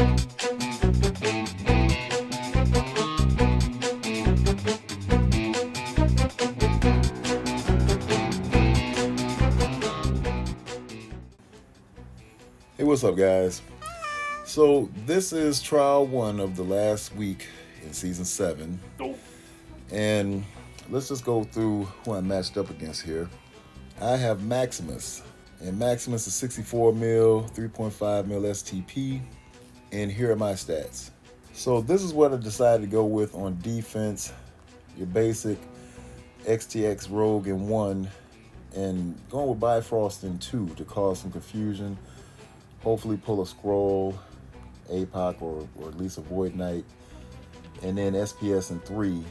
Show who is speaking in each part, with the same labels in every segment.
Speaker 1: Hey, what's up, guys? So this is trial 1 of the last week in season 7, and let's just go through who I matched up against here. I have Maximus, and Maximus is 64 mil, 3.5 mil STP, and here are my stats. So this is what I decided to go with on defense: your basic XTX Rogue in 1, and going with Bifrost in 2 to cause some confusion. Hopefully pull a scroll, APOC, or at least a Void Knight, and then SpS in 3.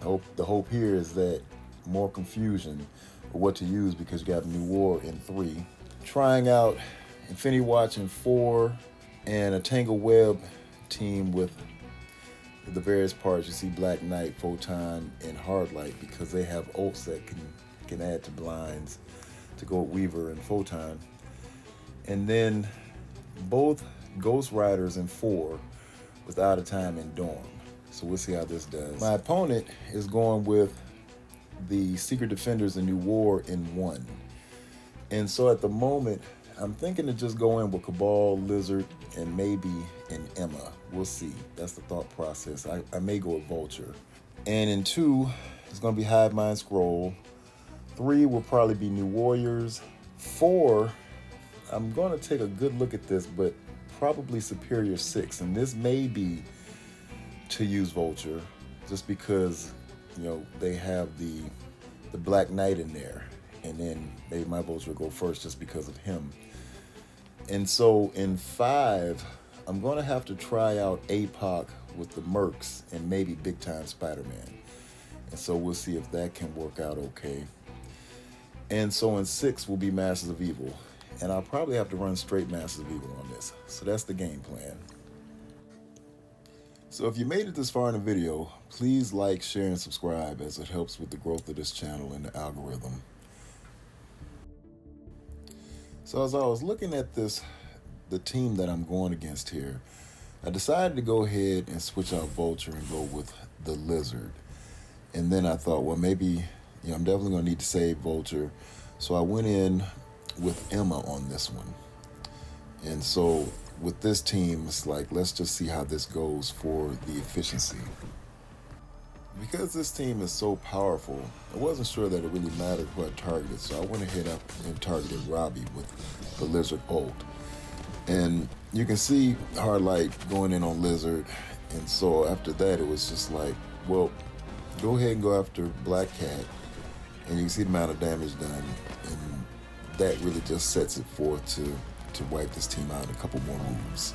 Speaker 1: The hope here is that more confusion of what to use because you got New War in 3. Trying out Infinity Watch in 4, and a Tangle Web team with the various parts. You see Black Knight, Photon, and Hardlight because they have ults that can add to blinds to go with Weaver and Photon. And then both Ghost Riders in 4 with Out of Time and Dorm. So we'll see how this does. My opponent is going with the Secret Defenders and New War in 1. And so at the moment, I'm thinking to just go in with Cabal, Lizard, and maybe an Emma. We'll see. That's the thought process. I may go with Vulture. And in 2, it's going to be Hive Mind Scroll. 3 will probably be New Warriors. 4, I'm going to take a good look at this, but probably Superior 6. And this may be to use Vulture just because, you know, they have the Black Knight in there. And then maybe my Vulture will go first just because of him. And so in 5, I'm going to have to try out APOC with the Mercs and maybe Big Time Spider-Man. And so we'll see if that can work out okay. And so in 6 will be Masters of Evil. And I'll probably have to run straight Masters of Evil on this. So that's the game plan. So if you made it this far in the video, please like, share, and subscribe as it helps with the growth of this channel and the algorithm. So as I was looking at the team that I'm going against here, I decided to go ahead and switch out Vulture and go with the Lizard. And then I thought, well, maybe, I'm definitely going to need to save Vulture. So I went in with Emma on this one. And so with this team, it's like, let's just see how this goes for the efficiency. Because this team is so powerful, I wasn't sure that it really mattered who I targeted, so I went ahead up and targeted Robbie with the Lizard ult. And you can see Hardlight going in on Lizard, and so after that it was just like, well, go ahead and go after Black Cat, and you can see the amount of damage done, and that really just sets it forth to wipe this team out in a couple more moves.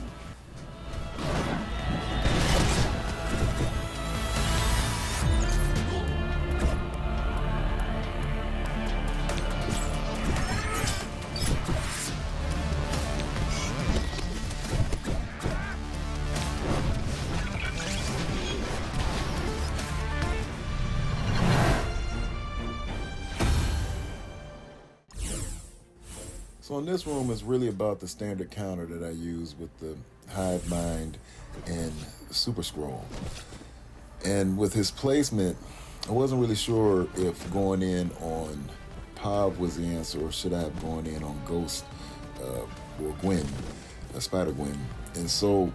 Speaker 1: So in this room is really about the standard counter that I use with the Hive Mind and Super Scroll. And with his placement, I wasn't really sure if going in on Pav was the answer or should I have gone in on Ghost or Gwen, Spider-Gwen. And so,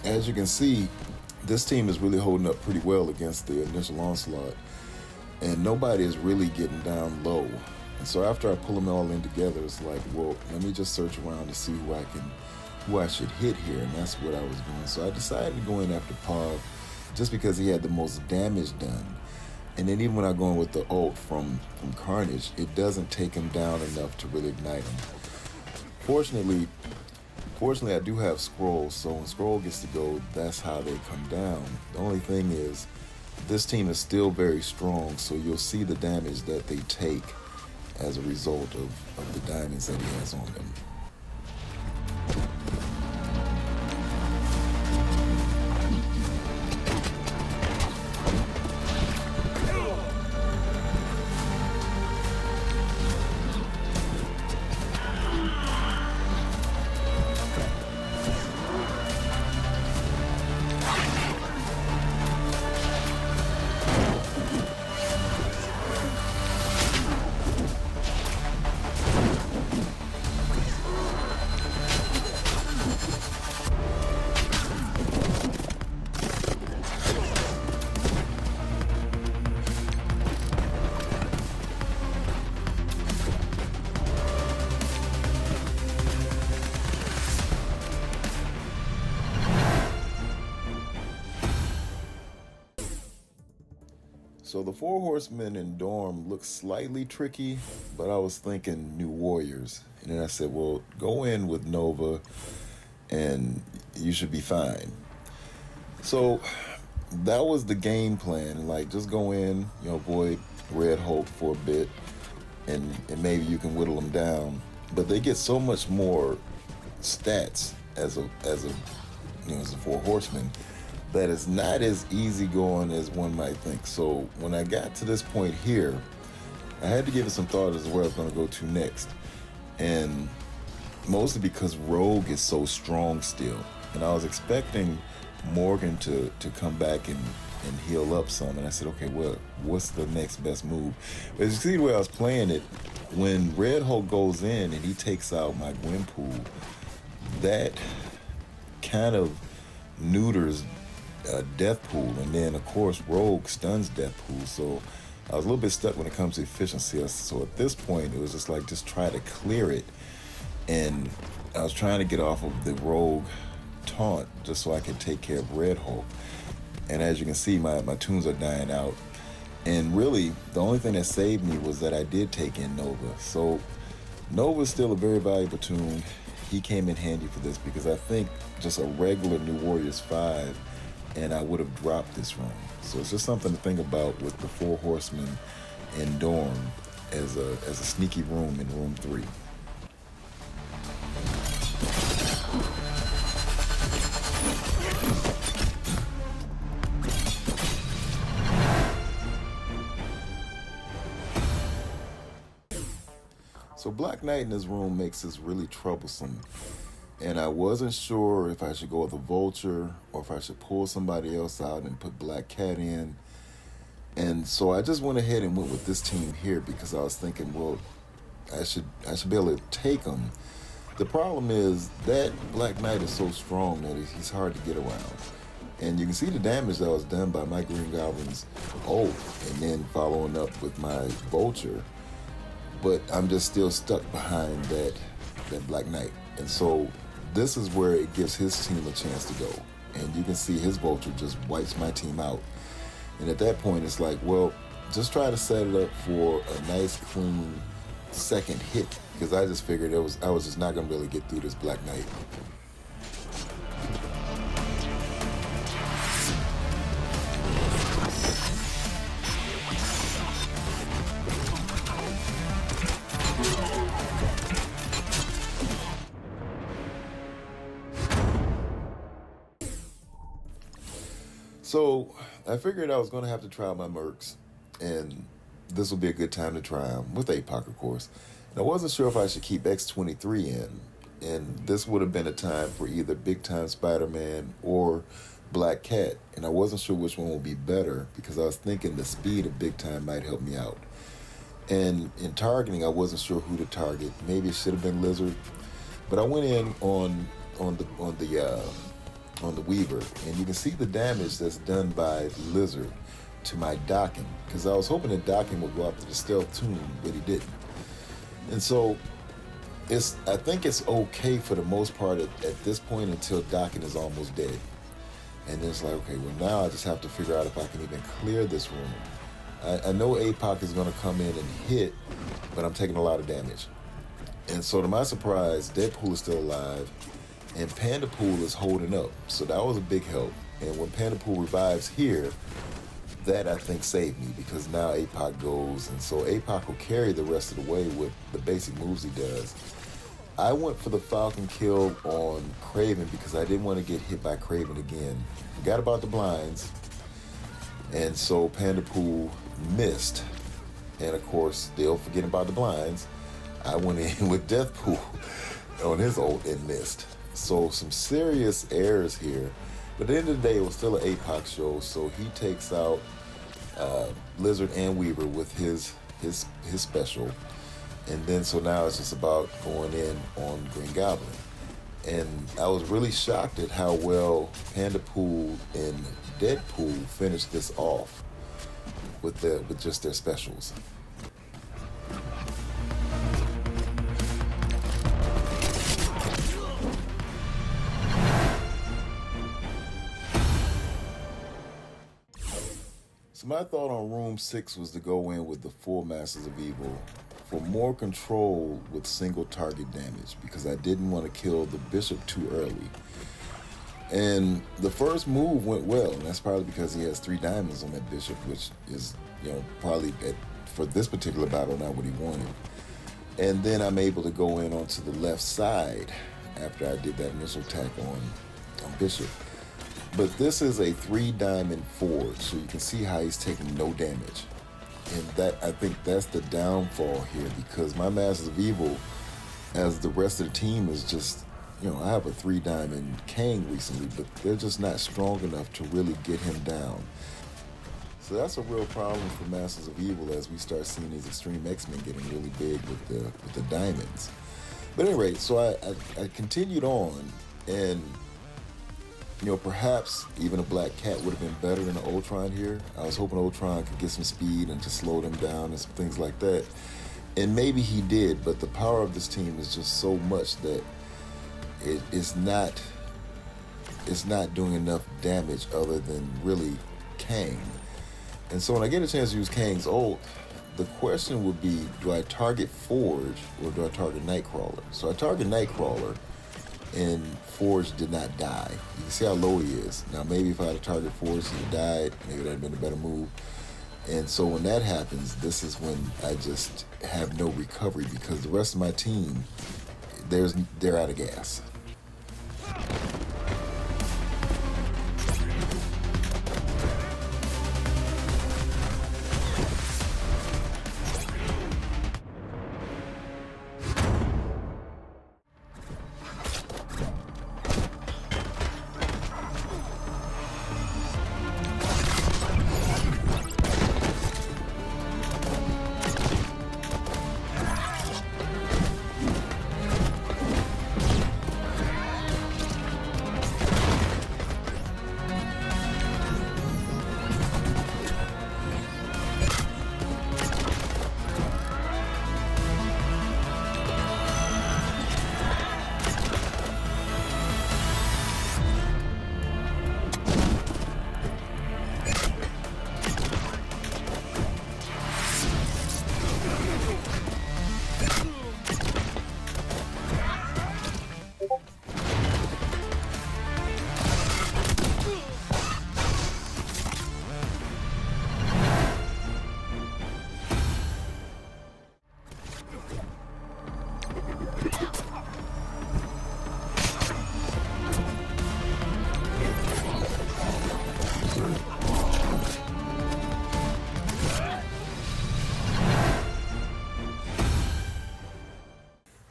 Speaker 1: as you can see, this team is really holding up pretty well against the initial onslaught. And nobody is really getting down low. And so after I pull them all in together, it's like, well, let me just search around to see who I should hit here, and that's what I was doing. So I decided to go in after Pav just because he had the most damage done. And then even when I go in with the ult from Carnage, it doesn't take him down enough to really ignite him. Fortunately, I do have Scroll, so when Scroll gets to go, that's how they come down. The only thing is, this team is still very strong, so you'll see the damage that they take as a result of the diamonds that he has on them. So the Four Horsemen in Dorm looks slightly tricky, but I was thinking New Warriors. And then I said, well, go in with Nova and you should be fine. So that was the game plan. Like, just go in, avoid Red Hulk for a bit, and maybe you can whittle them down. But they get so much more stats as a Four Horsemen that is not as easygoing as one might think. So when I got to this point here, I had to give it some thought as to where I was going to go to next. And mostly because Rogue is so strong still. And I was expecting Morgan to come back and heal up some. And I said, okay, well, what's the next best move? But as you see the way I was playing it, when Red Hulk goes in and he takes out my Gwenpool, that kind of neuters Deathpool, and then of course Rogue stuns Deathpool. So I was a little bit stuck when it comes to efficiency. So at this point it was just try to clear it, and I was trying to get off of the Rogue taunt just so I could take care of Red Hulk. And as you can see, my tunes are dying out, and really the only thing that saved me was that I did take in Nova. So Nova's still a very valuable tune. He came in handy for this because I think just a regular New Warriors 5 and I would have dropped this room. So it's just something to think about with the Four Horsemen in Dorm as a sneaky room in room 3. So Black Knight in this room makes this really troublesome. And I wasn't sure if I should go with a Vulture or if I should pull somebody else out and put Black Cat in. And so I just went ahead and went with this team here because I was thinking, well, I should be able to take him. The problem is that Black Knight is so strong that he's hard to get around. And you can see the damage that was done by my Green Goblin's ult and then following up with my Vulture. But I'm just still stuck behind that Black Knight. And so this is where it gives his team a chance to go. And you can see his Vulture just wipes my team out. And at that point, it's like, well, just try to set it up for a nice, clean second hit. Because I just figured I was just not going to really get through this Black Knight. So I figured I was going to have to try my Mercs, and this would be a good time to try them with APOC, of course. And I wasn't sure if I should keep X-23 in, and this would have been a time for either Big Time Spider-Man or Black Cat, and I wasn't sure which one would be better because I was thinking the speed of Big Time might help me out. And in targeting, I wasn't sure who to target. Maybe it should have been Lizard, but I went in on the Weaver, and you can see the damage that's done by Lizard to my docking, because I was hoping that docking would go after the stealth tune, but he didn't. And so I think it's okay for the most part at this point until docking is almost dead. And then it's like, okay, well now I just have to figure out if I can even clear this room. I know APOC is going to come in and hit, but I'm taking a lot of damage. And so to my surprise, Deadpool is still alive, and Pandapool is holding up. So that was a big help. And when Pandapool revives here, that I think saved me because now APOC goes, and so APOC will carry the rest of the way with the basic moves he does. I went for the Falcon kill on Craven because I didn't want to get hit by Craven again. Forgot about the blinds, and so Pandapool missed. And of course, still forgetting about the blinds, I went in with Deathpool on his ult and missed. So some serious errors here. But at the end of the day, it was still an APOC show, so he takes out Lizard and Weaver with his special. And then so now it's just about going in on Green Goblin. And I was really shocked at how well Pandapool and Deadpool finished this off with just their specials. So my thought on Room 6 was to go in with the full Masters of Evil for more control with single target damage because I didn't want to kill the bishop too early. And the first move went well, and that's probably because he has 3 diamonds on that bishop, which is, probably for this particular battle not what he wanted. And then I'm able to go in onto the left side after I did that initial attack on bishop. But this is a 3 diamond forge, so you can see how he's taking no damage. And that, I think that's the downfall here, because my Masters of Evil, as the rest of the team, is just, I have a 3 diamond Kang recently, but they're just not strong enough to really get him down. So that's a real problem for Masters of Evil as we start seeing these Extreme X-Men getting really big with the diamonds. But at any rate, so I continued on, and perhaps even a Black Cat would have been better than an Ultron here. I was hoping Ultron could get some speed and just slow them down and some things like that. And maybe he did, but the power of this team is just so much that it's not doing enough damage other than really Kang. And so when I get a chance to use Kang's ult, the question would be, do I target Forge or do I target Nightcrawler? So I target Nightcrawler, and Forge did not die. You can see how low he is. Now maybe if I had targeted Forge, he'd have died. Maybe that would have been a better move. And so when that happens, this is when I just have no recovery because the rest of my team, they're out of gas.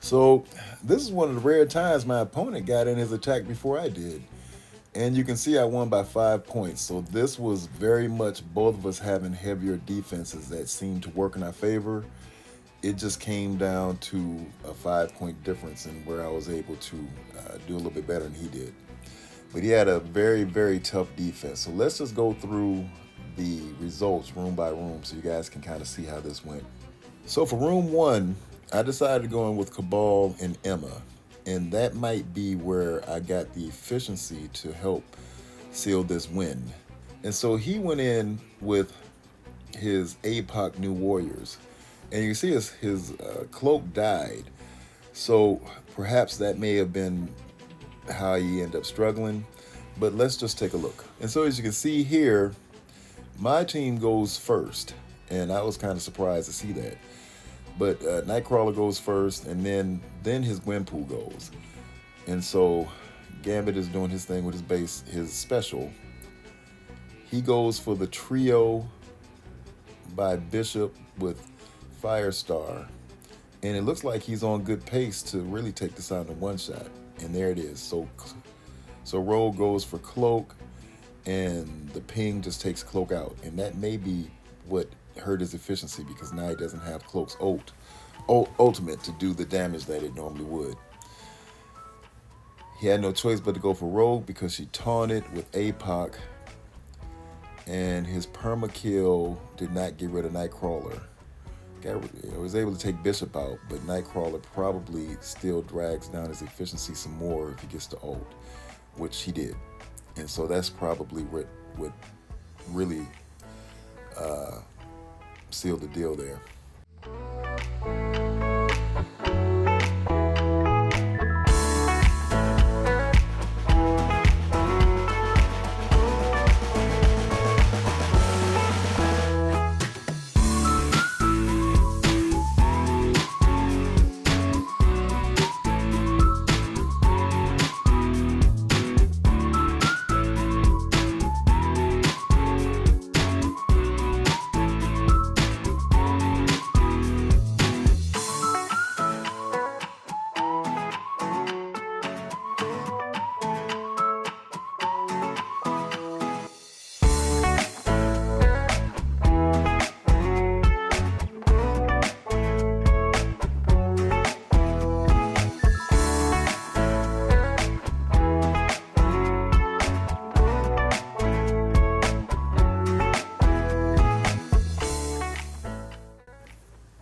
Speaker 1: So this is one of the rare times my opponent got in his attack before I did. And you can see I won by 5 points. So this was very much both of us having heavier defenses that seemed to work in our favor. It just came down to a 5-point difference in where I was able to do a little bit better than he did. But he had a very, very tough defense. So let's just go through the results room by room so you guys can kind of see how this went. So for room 1, I decided to go in with Cabal and Emma, and that might be where I got the efficiency to help seal this win. And so he went in with his APOC New Warriors, and you see his cloak died, so perhaps that may have been how he ended up struggling, but let's just take a look. And so as you can see here, my team goes first, and I was kind of surprised to see that. But Nightcrawler goes first, and then his Gwenpool goes. And so Gambit is doing his thing with his base, his special. He goes for the trio by Bishop with Firestar. And it looks like he's on good pace to really take this out in one shot. And there it is. So Rogue goes for Cloak, and the ping just takes Cloak out. And that may be what hurt his efficiency, because now he doesn't have Cloak's ultimate to do the damage that it normally would. He had no choice but to go for Rogue because she taunted with APOC, and his perma kill did not get rid of Nightcrawler. Was able to take Bishop out, but Nightcrawler probably still drags down his efficiency some more if he gets to ult, which he did. And so that's probably what really sealed the deal there.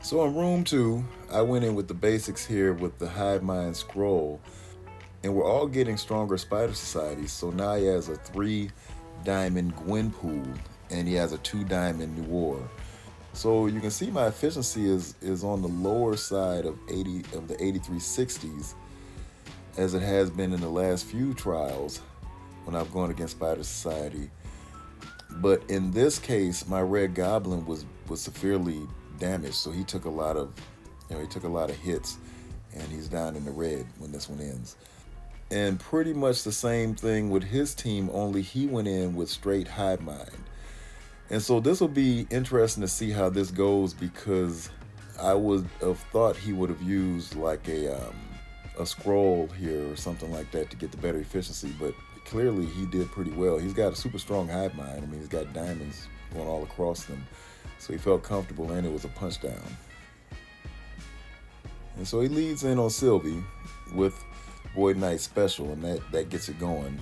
Speaker 1: So in room 2, I went in with the basics here with the Hive Mind Scroll, and we're all getting stronger Spider Societies. So now he has a 3-diamond Gwenpool, and he has a 2-diamond Noir. So you can see my efficiency is on the lower side of the 8360s, as it has been in the last few trials when I've gone against Spider Society. But in this case, my Red Goblin was severely damaged, so he took a lot of hits, and he's down in the red when this one ends. And pretty much the same thing with his team, only he went in with straight Hive Mind. And so this will be interesting to see how this goes, because I would have thought he would have used like a scroll here or something like that to get the better efficiency, but clearly he did pretty well. He's got a super strong Hive Mind. I mean, he's got diamonds going all across them. So he felt comfortable, and it was a punch down. And so he leads in on Sylvie with Void Knight Special, and that gets it going.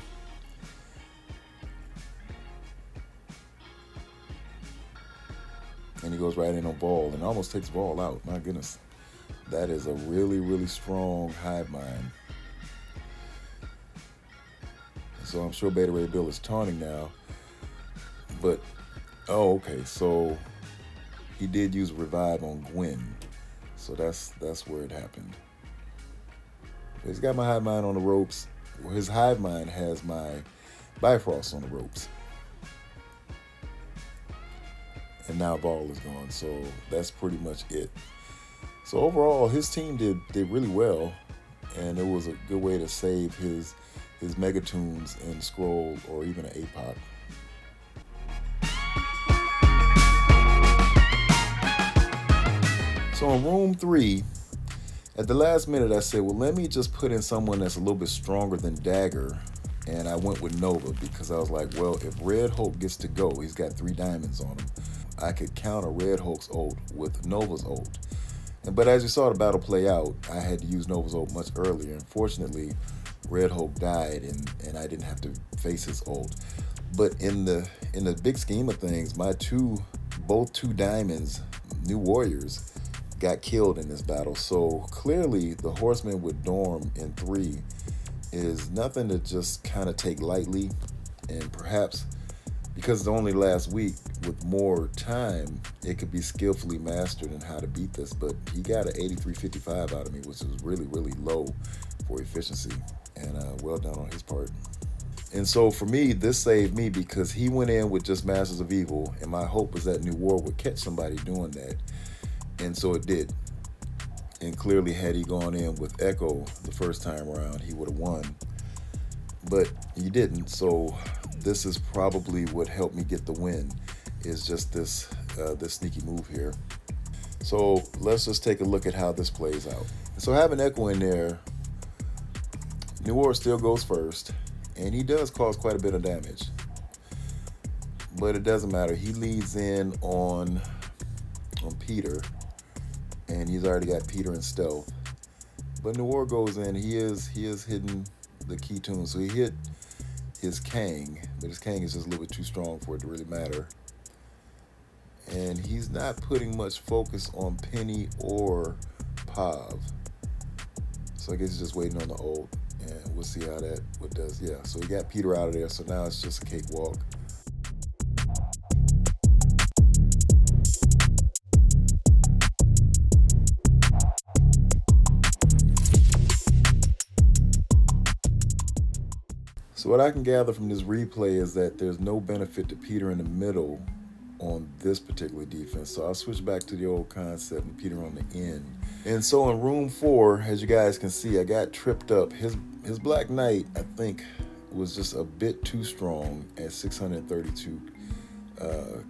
Speaker 1: And he goes right in on Ball and almost takes Ball out. My goodness. That is a really, really strong Hive Mind. So I'm sure Beta Ray Bill is taunting now. But, oh, okay, so he did use Revive on Gwen. So that's where it happened. He's got my Hive Mind on the ropes. Well, his Hive Mind has my Bifrost on the ropes. And now Ball is gone, so that's pretty much it. So overall, his team did really well, and it was a good way to save his Megatoons and Scroll, or even an APOC. So in room 3, at the last minute I said, well, let me just put in someone that's a little bit stronger than Dagger, and I went with Nova, because I was like, well, if Red Hulk gets to go, he's got 3 diamonds on him, I could counter Red Hulk's ult with Nova's ult. But as you saw the battle play out, I had to use Nova's ult much earlier. Unfortunately, Red Hulk died, and I didn't have to face his ult. But in the big scheme of things, my both 2 diamonds, New Warriors, got killed in this battle. So clearly the Horseman with Dorm in 3 is nothing to just kind of take lightly. And perhaps because it's only last week, with more time, it could be skillfully mastered in how to beat this. But he got an 8355 out of me, which was really, really low for efficiency, and well done on his part. And so for me, this saved me, because he went in with just Masters of Evil, and my hope was that New War would catch somebody doing that. And so it did. And clearly, had he gone in with Echo the first time around, he would have won. But he didn't. So this is probably what helped me get the win, is just this sneaky move here. So let's just take a look at how this plays out. So having Echo in there, New War still goes first, and he does cause quite a bit of damage. But it doesn't matter. He leads in on Peter, and he's already got Peter in stealth. But Noir goes in, he is hitting the key tune. So he hit his Kang, but his Kang is just a little bit too strong for it to really matter. And he's not putting much focus on Penny or Pav. So I guess he's just waiting on the ult, and we'll see how what does. Yeah, so he got Peter out of there, so now it's just a cakewalk. So what I can gather from this replay is that there's no benefit to Peter in the middle on this particular defense. So I'll switch back to the old concept and Peter on the end. And so in room 4, as you guys can see, I got tripped up. His Black Knight, I think, was just a bit too strong at 632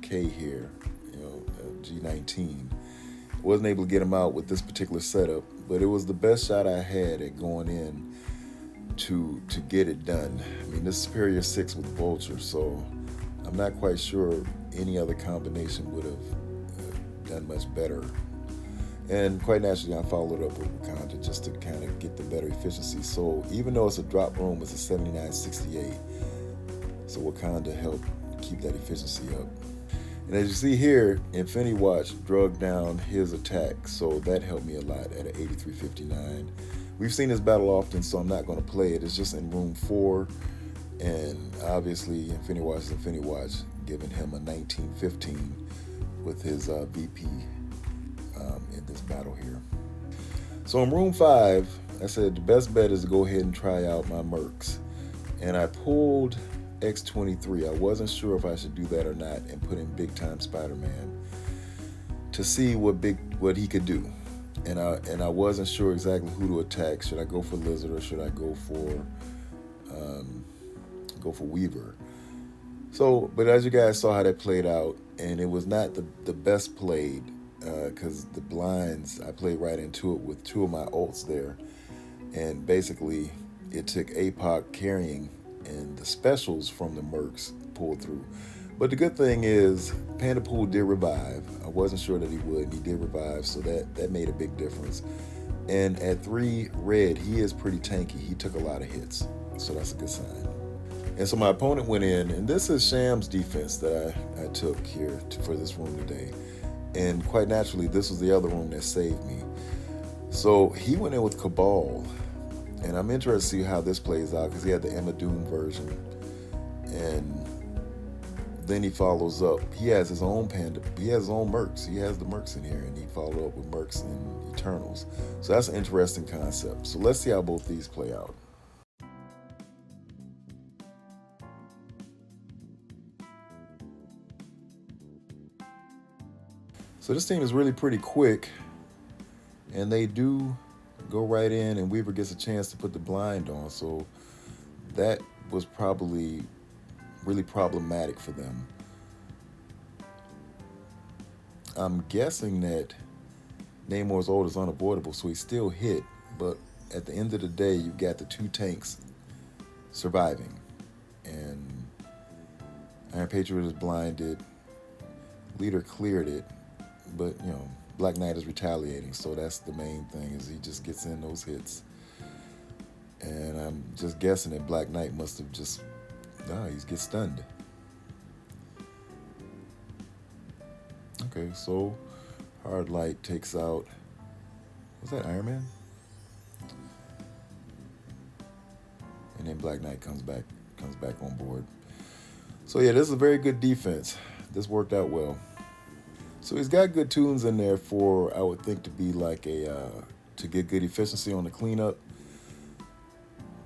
Speaker 1: K here, G19. Wasn't able to get him out with this particular setup, but it was the best shot I had at going in to get it done. I mean, this is Superior 6 with Vulture, so I'm not quite sure any other combination would have done much better. And quite naturally, I followed up with Wakanda just to kind of get the better efficiency. So even though it's a drop room, it's a 7968. So Wakanda helped keep that efficiency up. And as you see here, Infinity Watch drug down his attack, so that helped me a lot at an 8359. We've seen this battle often, so I'm not going to play it. It's just in room 4, and obviously Infinity Watch is Infinity Watch, giving him a 1915 with his VP in this battle here. So in room 5, I said the best bet is to go ahead and try out my Mercs, and I pulled X-23. I wasn't sure if I should do that or not and put in Big Time Spider-Man to see what he could do. And I wasn't sure exactly who to attack. Should I go for Lizard or should I go for Weaver? So, but as you guys saw how that played out, and it was not the best played because the blinds, I played right into it with 2 of my ults there, and basically it took APOC carrying and the specials from the Mercs pulled through. But the good thing is Panda Pool did revive. I wasn't sure that he would, and he did revive, so that made a big difference. And at 3 red, he is pretty tanky. He took a lot of hits, so that's a good sign. And so my opponent went in, and this is Sham's defense that I took here for this room today. And quite naturally, this was the other room that saved me. So he went in with Cabal, and I'm interested to see how this plays out because he had the Emma Doom version. And then he follows up. He has his own Panda. He has his own Mercs. He has the Mercs in here, and he followed up with Mercs and Eternals. So that's an interesting concept. So let's see how both these play out. So this team is really pretty quick, and they do go right in, and Weaver gets a chance to put the blind on. So that was probably really problematic for them. I'm guessing that Namor's ult is unavoidable, so he still hit, but at the end of the day, you've got the 2 tanks surviving. And Iron Patriot is blinded. Leader cleared it, but Black Knight is retaliating, so that's the main thing, is he just gets in those hits. And I'm just guessing that Black Knight must have just, he gets stunned. Okay, so Hard Light takes out, was that Iron Man? And then Black Knight comes back on board. So yeah, this is a very good defense. This worked out well. So he's got good tunes in there for, I would think, to be like to get good efficiency on the cleanup.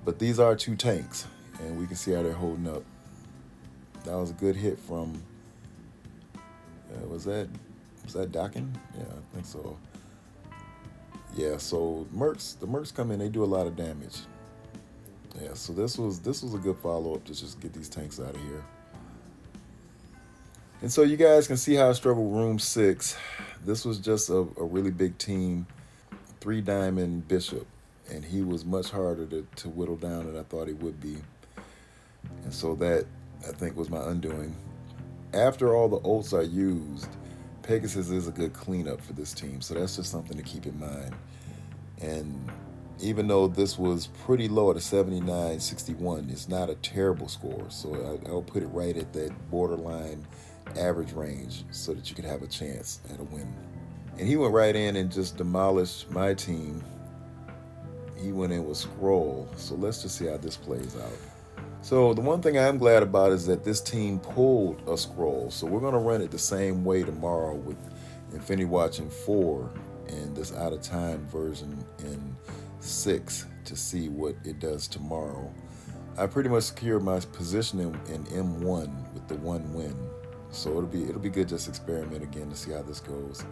Speaker 1: But these are 2 tanks, and we can see how they're holding up. That was a good hit from, was that Dockin? Yeah, I think so. Yeah, so the Mercs come in, they do a lot of damage. Yeah, so this was a good follow-up to just get these tanks out of here. And so you guys can see how I struggled room 6. This was just a really big team. 3 Diamond Bishop, and he was much harder to whittle down than I thought he would be. And so that, I think, was my undoing. After all the ults are used, Pegasus is a good cleanup for this team, so that's just something to keep in mind. And even though this was pretty low at a 79-61, it's not a terrible score, so I'll put it right at that borderline average range so that you could have a chance at a win. And he went right in and just demolished my team. He went in with Scroll, so let's just see how this plays out. So the one thing I'm glad about is that this team pulled a Scroll, so we're going to run it the same way tomorrow with Infinity Watch in 4 and this out of time version in 6 to see what it does tomorrow. I pretty much secured my position in M1 with the 1 win. So it'll be good just experiment again to see how this goes.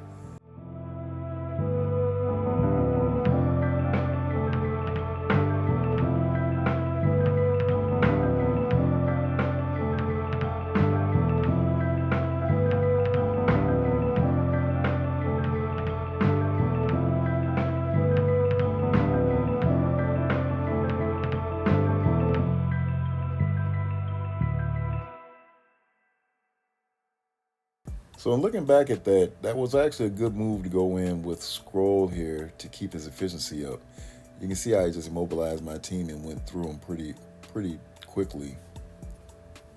Speaker 1: So in looking back at that, that was actually a good move to go in with scroll here to keep his efficiency up. You can see how I just mobilized my team and went through them pretty quickly.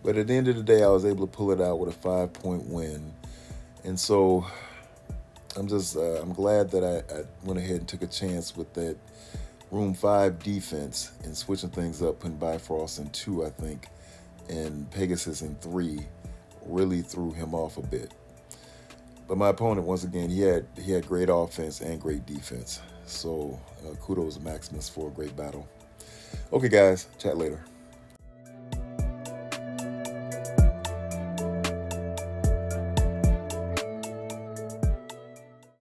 Speaker 1: But at the end of the day, I was able to pull it out with a 5-point win. And so I'm glad that I went ahead and took a chance with that room 5 defense and switching things up, putting Bifrost in 2, I think, and Pegasus in 3 really threw him off a bit. But my opponent, once again, he had great offense and great defense. So kudos to Maximus for a great battle. Okay, guys, chat later.